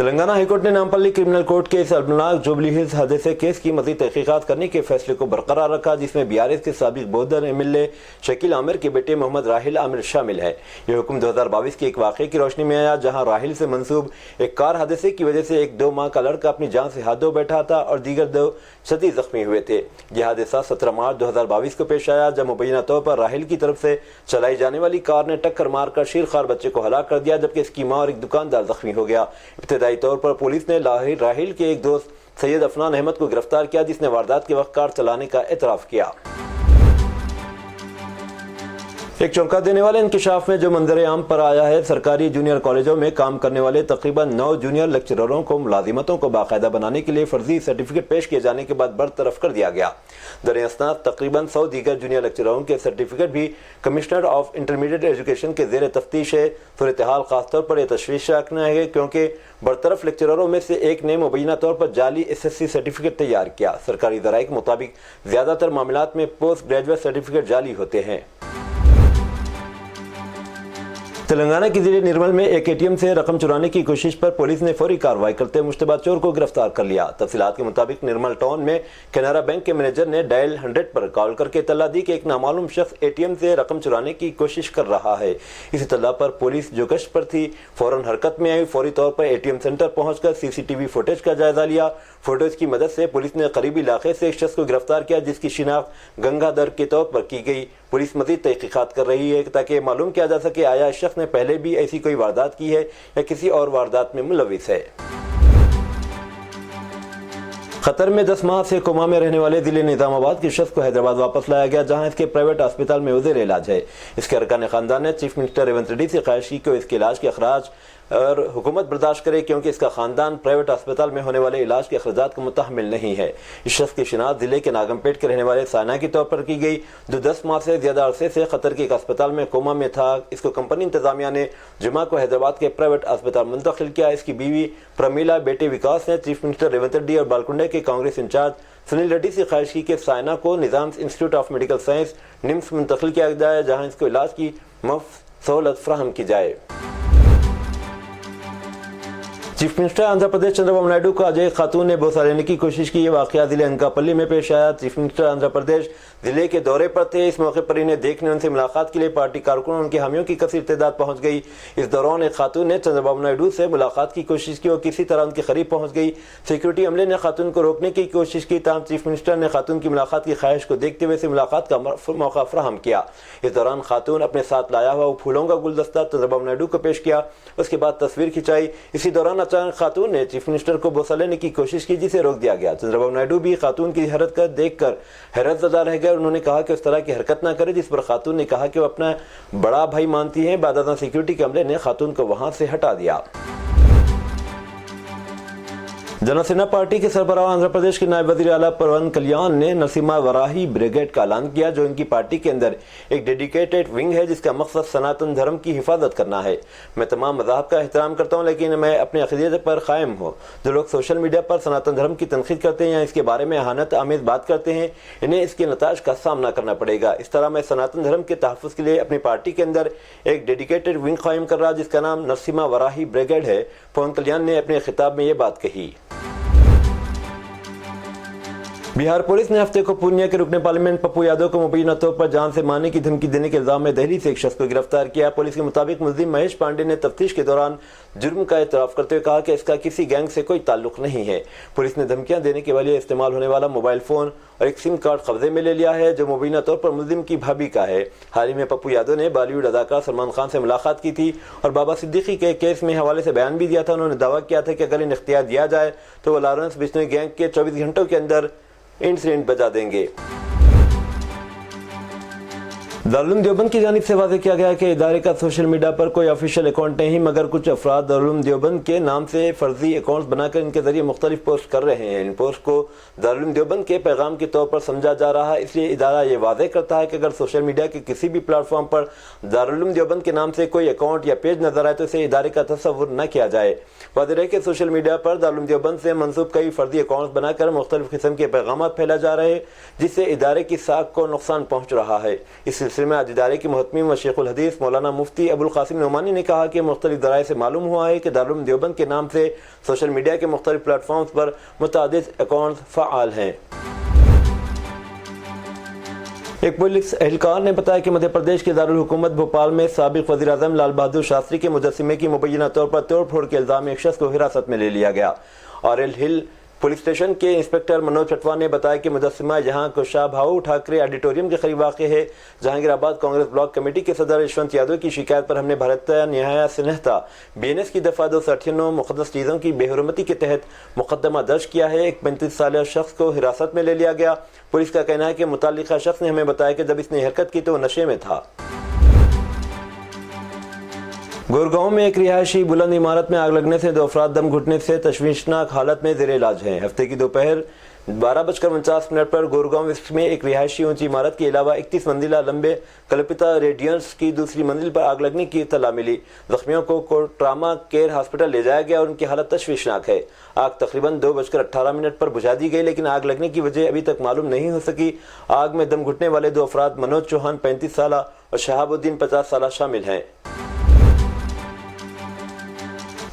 Telangana high court نے Nampally criminal court کے اس المناک jubilee Hills حادثے کیس کی مزید تحقیقات کرنے کے فیصلے کو برقرار رکھا، جس میں BRS کے سابق بودر MLA شکیل عامر کے بیٹے محمد راحل عامر شامل ہے۔ یہ حکم 2022 کے ایک واقعے کی روشنی میں آیا جہاں راحل سے منسوب ایک کار حادثے کی وجہ سے ایک 2 ماہ کا لڑکا اپنی جان سے ہاتھ دھو بیٹھا تھا اور دیگر 2 شدید زخمی ہوئے تھے۔ یہ حادثہ 17 مارچ 2022 کو پیش آیا جب مبینہ طور پر راحل کی طرف سے چلائی جانے والی کار نے ٹکر مار کر شیرخوار بچے کو ہلاک کر دیا، جبکہ اس کی ماں اور ایک دکاندار زخمی ہو گیا۔ ابتدائی طور پر پولیس نے راحل کے ایک دوست سید عفنان احمد کو گرفتار کیا، جس نے واردات کے وقت کار چلانے کا اعتراف کیا۔ ایک چونکا دینے والے انکشاف میں جو منظر عام پر آیا ہے، سرکاری جونیئر کالجوں میں کام کرنے والے تقریباً 9 جونیئر لیکچرروں کو ملازمتوں کو باقاعدہ بنانے کے لیے فرضی سرٹیفکیٹ پیش کیے جانے کے بعد برطرف کر دیا گیا۔ در اثناء تقریباً 100 دیگر جونیئر لیکچرروں کے سرٹیفکیٹ بھی کمشنر آف انٹرمیڈیٹ ایجوکیشن کے زیر تفتیش ہے۔ صورتحال خاص طور پر یہ تشویشناک ہے کیونکہ برطرف لیکچرروں میں سے ایک نے مبینہ طور پر جعلی SSC سرٹیفکیٹ تیار کیا۔ سرکاری ذرائع کے مطابق زیادہ تر معاملات میں پوسٹ گریجویٹ سرٹیفکیٹ جعلی ہوتے ہیں۔ تلنگانہ کے ضلع نرمل میں ایک ATM سے رقم چرانے کی کوشش پر پولیس نے فوری کارروائی کرتے ہوئے مشتبہ چور کو گرفتار کر لیا۔ تفصیلات کے مطابق نرمل ٹاؤن میں کینرا بینک کے مینیجر نے ڈائل 100 پر کال کر کے اطلاع دی کہ ایک نامعلوم شخص ATM سے رقم چرانے کی کوشش کر رہا ہے۔ اس اطلاع پر پولیس جو گشت پر تھی فوراً حرکت میں آئی۔ فوری طور پر ATM سینٹر پہنچ کر CCTV فوٹیج کا جائزہ لیا۔ فوٹیج کی مدد سے پولیس نے قریبی علاقے سے ایک شخص کو گرفتار کیا جس کی شناخت گنگا در کے طور پر کی گئی۔ پولیس مزید تحقیقات کر رہی ہے تاکہ معلوم کیا جا سکے آیا اس شخص نے پہلے بھی ایسی کوئی واردات کی ہے یا کسی اور واردات میں ملوث ہے۔ قطر میں 10 ماہ سے کوما میں رہنے والے ضلع نظام آباد کے شخص کو حیدرآباد واپس لایا گیا جہاں اس کے پرائیویٹ اسپتال میں زیر علاج ہے۔ اس کے ارکان خاندان نے چیف منسٹر ریونت ریڈی سے خواہش کی کہ اس کے علاج کے اخراج اور حکومت برداشت کرے کیونکہ اس کا خاندان پرائیویٹ اسپتال میں ہونے والے علاج کے اخراجات کو متحمل نہیں ہے۔ اس شخص کی شناخت ضلع کے ناگم پیٹ کے رہنے والے سائنا کے طور پر کی گئی جو 10 ماہ سے زیادہ عرصے سے قطر کے ایک اسپتال میں کوما میں تھا۔ اس کو کمپنی انتظامیہ نے جمعہ کو حیدرآباد کے پرائیویٹ اسپتال منتقل کیا۔ اس کی بیوی پرمیلا بیٹے وکاس نے چیف منسٹر ریونت ریڈی اور بالکنڈے کے کانگریس انچارج سنیل ریڈی سے خواہش کی کہ سائنا کو نظام انسٹیٹیوٹ آف میڈیکل سائنس نمس منتقل کیا جائے جہاں اس کو علاج کی مفت سہولت فراہم کی جائے۔ چیف منسٹر آندھرا پردیش چندرا بابو نائیڈو کو آج ایک خاتون نے بوسہ لینے کی کوشش کی۔ یہ واقعہ ضلع انکاپلی میں پیش آیا۔ چیف منسٹر آندھرا پردیش ضلع کے دورے پر تھے۔ اس موقع پر انہیں دیکھنے ان سے ملاقات کے لیے پارٹی کارکنوں اور ان کے حامیوں کی کثیر تعداد پہنچ گئی۔ اس دوران ایک خاتون نے چندرا بابو نائیڈو سے ملاقات کی کوشش کی اور کسی طرح ان کے قریب پہنچ گئی۔ سیکورٹی عملے نے خاتون کو روکنے کی کوشش کی تاہم چیف منسٹر نے خاتون کی ملاقات کی خواہش کو دیکھتے ہوئے اسے ملاقات کا موقع فراہم کیا۔ اس دوران خاتون اپنے ساتھ لایا ہوا پھولوں کا گلدستہ چندرا بابو نائیڈو کو پیش کیا، اس کے بعد تصویر کھنچائی۔ اسی دوران اچانک خاتون نے چیف منسٹر کو بوسہ لینے کی کوشش کی جسے روک دیا گیا۔ چندرا بابو نائیڈو بھی خاتون کی حرکت دیکھ کر حیرت زدہ رہ گئے۔ انہوں نے کہا کہ اس طرح کی حرکت نہ کرے، جس پر خاتون نے کہا کہ وہ اپنا بڑا بھائی مانتی ہیں۔ بعد ازاں سیکورٹی کے عملے نے خاتون کو وہاں سے ہٹا دیا۔ جنا سینا پارٹی کے سربراہ آندھرا پردیش کے نائب وزیر اعلیٰ پون کلیان نے نرسمہا وراہی بریگیڈ کا اعلان کیا جو ان کی پارٹی کے اندر ایک ڈیڈیکیٹڈ ونگ ہے جس کا مقصد سناتن دھرم کی حفاظت کرنا ہے۔ میں تمام مذاہب کا احترام کرتا ہوں لیکن میں اپنے عقیدے پر قائم ہوں۔ جو لوگ سوشل میڈیا پر سناتن دھرم کی تنقید کرتے ہیں یا اس کے بارے میں اہانت آمیز بات کرتے ہیں انہیں اس کے نتائج کا سامنا کرنا پڑے گا۔ اس طرح میں سناتن دھرم کے تحفظ کے لیے اپنی پارٹی کے اندر ایک ڈیڈیکیٹڈ ونگ قائم کر رہا جس کا نام نرسمہا وراہی بریگیڈ ہے۔ پون کلیان نے اپنے خطاب میں یہ بات کہی۔ بہار پولیس نے ہفتے کو پورنیا کے رکن پارلیمنٹ پپو یادو کو مبینہ طور پر جان سے مارنے کی دھمکی دینے کے الزام میں دہلی سے ایک شخص کو گرفتار کیا۔ پولیس کے مطابق ملزم مہیش پانڈے نے تفتیش کے دوران جرم کا اعتراف کرتے ہوئے کہا کہ اس کا کسی گینگ سے کوئی تعلق نہیں ہے۔ پولیس نے دھمکیاں دینے کے لیے استعمال ہونے والا موبائل فون اور ایک سم کارڈ قبضے میں لے لیا ہے جو مبینہ طور پر ملزم کی بھابھی کا ہے۔ حال ہی میں پپو یادو نے بالی ووڈ اداکار سلمان خان سے ملاقات کی تھی اور بابا صدیقی کے کیس میں حوالے سے بیان بھی دیا تھا۔ انہوں نے دعویٰ کیا تھا کہ اگر انہیں اختیار دیا جائے تو وہ لارنس بشنوئی گینگ کے 24 گھنٹوں کے اندر انسیڈنٹ بجا دیں گے۔ دارالعلوم دیوبند کی جانب سے واضح کیا گیا کہ ادارے کا سوشل میڈیا پر کوئی آفیشیل اکاؤنٹ نہیں مگر کچھ افراد دارالعلوم دیوبند کے نام سے فرضی اکاؤنٹس بنا کر ان کے ذریعے مختلف پوسٹ کر رہے ہیں۔ ان پوسٹ کو دارالعلوم دیوبند کے پیغام کے طور پر سمجھا جا رہا ہے، اس لیے ادارہ یہ واضح کرتا ہے کہ اگر سوشل میڈیا کے کسی بھی پلیٹ فارم پر دارالعلوم دیوبند کے نام سے کوئی اکاؤنٹ یا پیج نظر آئے تو اسے ادارے کا تصور نہ کیا جائے۔ واضح ہے کہ سوشل میڈیا پر دارالعلوم دیوبند سے منسوب کئی فرضی اکاؤنٹس بنا کر مختلف قسم کے پیغامات پھیلا جا رہے ہیں جس سے ادارے کی ساکھ کو نقصان پہنچ رہا ہے۔ اس سلسلے میں آج ادارے کے محتمم و شیخ الحدیث مولانا مفتی ابو القاسم نعمانی نے کہا کہ مختلف ذرائع سے معلوم ہوا ہے کہ دارالعلوم دیوبند کے نام سے سوشل میڈیا کے مختلف پلیٹ فارمز پر متعدد اکاؤنٹس فعال ہیں۔ ایک پولیس اہلکار نے بتایا کہ مدھیہ پردیش کے دارالحکومت بھوپال میں سابق وزیر اعظم لال بہادر شاستری کے مجسمے کی مبینہ طور پر توڑ پھوڑ کے الزام میں ایک شخص کو حراست میں لے لیا گیا۔ آریل ہل پولیس اسٹیشن کے انسپکٹر منوج چٹوا نے بتایا کہ مجسمہ یہاں کشابھاؤ ٹھاکرے آڈیٹوریم کے قریب واقع ہے۔ جہانگیر آباد کانگریس بلاک کمیٹی کے صدر یشونت یادو کی شکایت پر ہم نے بھارتیہ نیایا سنہتا BNS کی دفعہ 298 مقدس چیزوں کی بے حرمتی کے تحت مقدمہ درج کیا ہے۔ ایک 35 سالہ شخص کو حراست میں لے لیا گیا۔ پولیس کا کہنا ہے کہ متعلقہ شخص نے ہمیں بتایا کہ جب اس نے حرکت کی تو وہ نشے میں تھا۔ گورگاؤں میں ایک رہائشی بلند عمارت میں آگ لگنے سے 2 افراد دم گھٹنے سے تشویشناک حالت میں زیر علاج ہیں۔ ہفتے کی دوپہر 12:49 پر گورگاؤں ویسٹ میں ایک رہائشی اونچی عمارت کے علاوہ 31 منزلہ لمبے کلپتا ریڈینس کی دوسری منزل پر آگ لگنے کی اطلاع ملی۔ زخمیوں کو ٹراما کیئر ہاسپٹل لے جایا گیا اور ان کی حالت تشویشناک ہے۔ آگ تقریباً 2:18 پر بجھا دی گئی، لیکن آگ لگنے کی وجہ ابھی تک معلوم نہیں ہو سکی۔ آگ میں دم گھٹنے والے 2 افراد منوج چوہان 35 سالہ اور شہاب الدین 50 سالہ شامل ہیں۔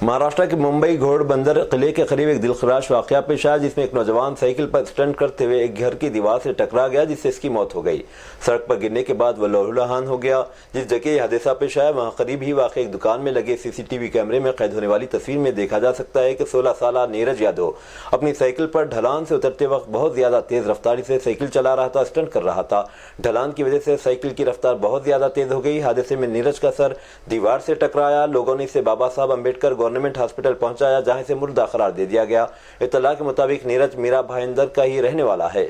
مہاراشٹر کے ممبئی گھوڑ بندر قلعے کے قریب ایک دلخراش واقعہ پیش آیا، جس میں ایک نوجوان سائیکل پر اسٹنٹ کرتے ہوئے ایک گھر کی دیوار سے ٹکرا گیا، جس سے اس کی موت ہو گئی۔ سڑک پر گرنے کے بعد وہ لہولہان ہو گیا۔ جس جگہ یہ حادثہ پیش آیا وہاں قریب ہی واقع ایک دکان میں لگے CCTV کیمرے میں قید ہونے والی تصویر میں دیکھا جا سکتا ہے کہ 16 سالہ نیرج یادو اپنی سائیکل پر ڈھلان سے اترتے وقت بہت زیادہ تیز رفتاری سے سائیکل چلا رہا تھا، اسٹنٹ کر رہا تھا۔ ڈھلان کی وجہ سے سائیکل کی رفتار بہت زیادہ تیز ہو گئی۔ حادثے میں نیرج کا سر دیوار سے ٹکرایا۔ لوگوں نے اسے بابا صاحب امبیڈکر گورنمنٹ ہاسپٹل پہنچایا، جہاں سے مردہ قرار دے دیا گیا۔ اطلاع کے مطابق نیرج میرا بھائندر کا ہی رہنے والا ہے۔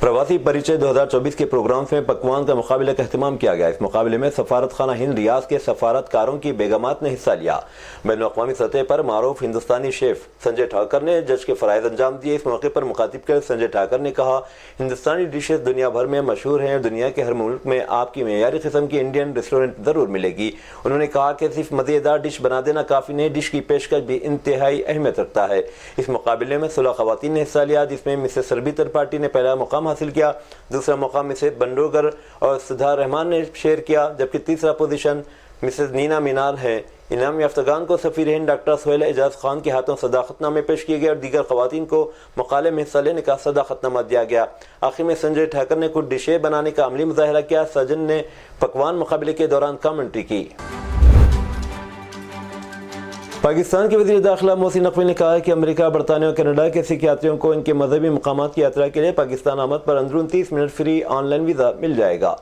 پرواسی پریچے 2024 کے پروگرامز میں پکوان کا مقابلہ کا اہتمام کیا گیا۔ اس مقابلے میں سفارت خانہ ہند ریاض کے سفارتکاروں کی بیگمات نے حصہ لیا۔ بین الاقوامی سطح پر معروف ہندوستانی شیف سنجے ٹھاکر نے جج کے فرائض انجام دیے۔ اس موقع پر مخاطب کر سنجے ٹھاکر نے کہا، ہندوستانی ڈشز دنیا بھر میں مشہور ہیں اور دنیا کے ہر ملک میں آپ کی معیاری قسم کی انڈین ریسٹورنٹ ضرور ملے گی۔ انہوں نے کہا کہ صرف مزیدار ڈش بنا دینا کافی نہیں، ڈش کی پیشکش بھی انتہائی اہمیت رکھتا ہے۔ اس مقابلے میں 16 خواتین نے حصہ لیا، جس میں مسز سربی ترپاٹھی نے پہلا مقام حاصل کیا، دوسرا مقام مسز بنڈوگر اور سدھا رحمان نے شیئر کیا، جبکہ تیسرا پوزیشن مسز نینا مینار ہے۔ انعام یافتگان کو سفیر ہند ڈاکٹر سہیل اعجاز خان کے ہاتھوں صداقت نامے پیش کیے گئے اور دیگر خواتین کو مقالے میں حصہ لینے کا صداقت نامہ دیا گیا۔ آخر میں سنجے ٹھاکر نے کچھ ڈشیں بنانے کا عملی مظاہرہ کیا۔ سجن نے پکوان مقابلے کے دوران کامنٹری کی۔ پاکستان کے وزیر داخلہ محسن نقوی نے کہا ہے کہ امریکہ، برطانیہ اور کینیڈا کے سکھ یاتریوں کو ان کے مذہبی مقامات کی یاترا کے لیے پاکستان آمد پر اندرون 30 minute free on line visa مل جائے گا۔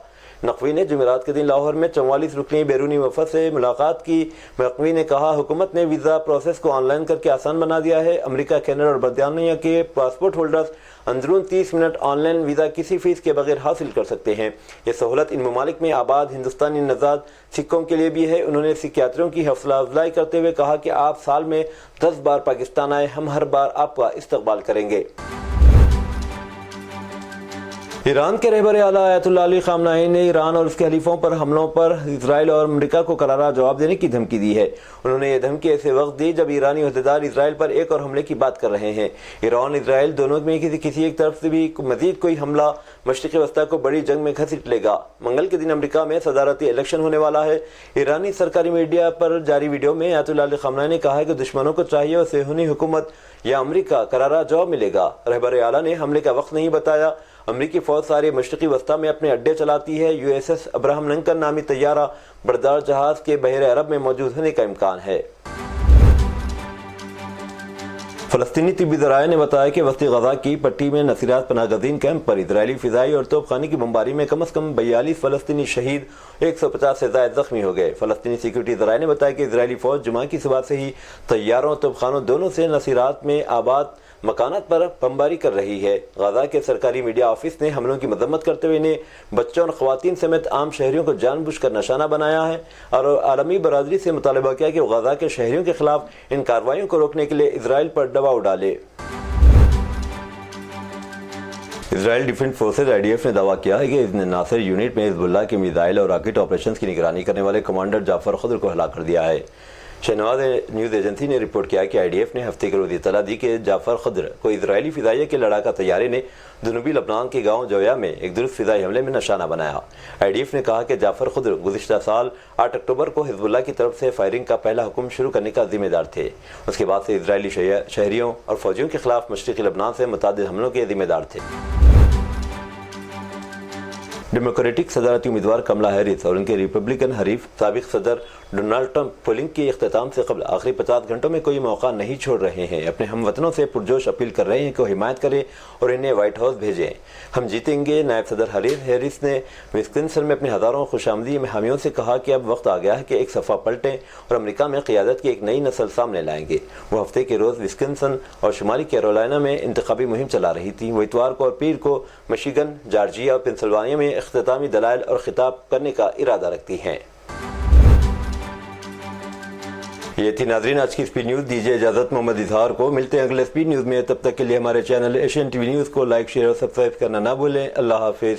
نقوی نے جمعرات کے دن لاہور میں 44 رکنی بیرونی وفد سے ملاقات کی۔ نقوی نے کہا، حکومت نے ویزا پروسیس کو آن لائن کر کے آسان بنا دیا ہے۔ امریکہ، کینیڈا اور برطانیہ کے پاسپورٹ ہولڈرز اندرون 30 منٹ آن لائن ویزا کسی فیس کے بغیر حاصل کر سکتے ہیں۔ یہ سہولت ان ممالک میں آباد ہندوستانی نژاد سکھوں کے لیے بھی ہے۔ انہوں نے سکھ یاتریوں کی حوصلہ افزائی کرتے ہوئے کہا کہ آپ سال میں 10 بار پاکستان آئے، ہم ہر بار آپ کا استقبال کریں گے۔ ایران کے رہبر اعلیٰ آیت اللہ علی خامنہئی نے ایران اور اس کے حلیفوں پر حملوں پر اسرائیل اور امریکہ کو کرارا جواب دینے کی دھمکی دی ہے۔ انہوں نے یہ دھمکی ایسے وقت دی جب ایرانی عہدیدار اسرائیل پر ایک اور حملے کی بات کر رہے ہیں۔ ایران اسرائیل دونوں میں کسی ایک طرف سے بھی مزید کوئی حملہ مشرق وسطیٰ کو بڑی جنگ میں گھسیٹ لے گا۔ منگل کے دن امریکہ میں صدارتی الیکشن ہونے والا ہے۔ ایرانی سرکاری میڈیا پر جاری ویڈیو میں آیت اللہ علی خامنہئی نے کہا ہے کہ دشمنوں کو چاہیے اور صہیونی حکومت یا امریکہ کرارا جواب ملے گا۔ رہبر اعلیٰ نے حملے کا وقت نہیں بتایا۔ امریکی فوج سارے مشرقی وسطیٰ میں اپنے اڈے چلاتی ہے۔ USS ابراہم لنکن نامی طیارہ بردار جہاز کے بحر عرب میں موجود ہونے کا امکان ہے۔ فلسطینی طبی ذرائع نے بتایا کہ وسطی غزہ کی پٹی میں نصیرات پناہ گزین کیمپ پر اسرائیلی فضائی اور توپ خانے کی بمباری میں کم از کم 42 فلسطینی شہید، 150 سے زائد زخمی ہو گئے۔ فلسطینی سیکورٹی ذرائع نے بتایا کہ اسرائیلی فوج جمعہ کی صبح سے ہی طیاروں اور توپ خانوں دونوں سے نصیرات میں آباد مکانات پر بمباری کر رہی ہے۔ غزہ کے سرکاری میڈیا آفس نے حملوں کی مذمت کرتے ہوئے انہیں بچوں اور خواتین سمیت عام شہریوں کو جان بوجھ کر نشانہ بنایا ہے اور عالمی برادری سے مطالبہ کیا کہ وہ غزہ کے شہریوں کے خلاف ان کارروائیوں کو روکنے کے لیے اسرائیل پر دباؤ ڈالے۔ اسرائیل ڈیفنس فورسز IDF نے دعویٰ کیا ہے کہ اس نے ناصر یونٹ میں حزب اللہ کے میزائل اور راکٹ آپریشنز کی نگرانی کرنے والے کمانڈر جعفر خضر کو ہلاک کر دیا ہے۔ شہنواز نیوز ایجنسی نے رپورٹ کیا کہ آئی ڈی ایف نے ہفتے کے روز اطلاع دی کہ جعفر خضر کو اسرائیلی فضائیہ کے لڑاکا طیارے نے جنوبی لبنان کے گاؤں جویا میں ایک درست فضائی حملے میں نشانہ بنایا۔ آئی ڈی ایف نے کہا کہ جعفر خضر گزشتہ سال 8 اکتوبر کو حزب اللہ کی طرف سے فائرنگ کا پہلا حکم شروع کرنے کا ذمہ دار تھے۔ اس کے بعد سے اسرائیلی شہریوں اور فوجیوں کے خلاف مشرقی لبنان سے متعدد حملوں کے ذمہ دار تھے۔ ڈیموکریٹک صدارتی امیدوار کملا ہیرس اور ان کے ریپبلکن حریف سابق صدر ڈونلڈ ٹرمپ پولنگ کے اختتام سے قبل آخری 50 گھنٹوں میں کوئی موقع نہیں چھوڑ رہے ہیں۔ اپنے ہم وطنوں سے پرجوش اپیل کر رہے ہیں کہ وہ حمایت کریں اور انہیں وائٹ ہاؤس بھیجیں۔ ہم جیتیں گے نائب صدر ہیرس نے وسکنسن میں اپنے ہزاروں خوش آمدی حامیوں سے کہا کہ اب وقت آ گیا ہے کہ ایک صفحہ پلٹیں اور امریکہ میں قیادت کی ایک نئی نسل سامنے لائیں گے۔ وہ ہفتے کے روز وسکنسن اور شمالی کیرولائنا میں انتخابی مہم چلا رہی تھی۔ وہ اتوار کو اور پیر کو مشیگن، جارجیا اور پنسلوانیا میں اختتامی دلائل اور خطاب کرنے کا ارادہ رکھتی ہیں۔ یہ تھی ناظرین آج کی اسپیڈ نیوز۔ دیجیے اجازت محمد اظہار کو۔ ملتے ہیں اگلے اسپیڈ نیوز میں، تب تک کے لیے ہمارے channel Asian T V news کو لائک، شیئر اور سبسکرائب کرنا نہ بھولیں۔ اللہ حافظ۔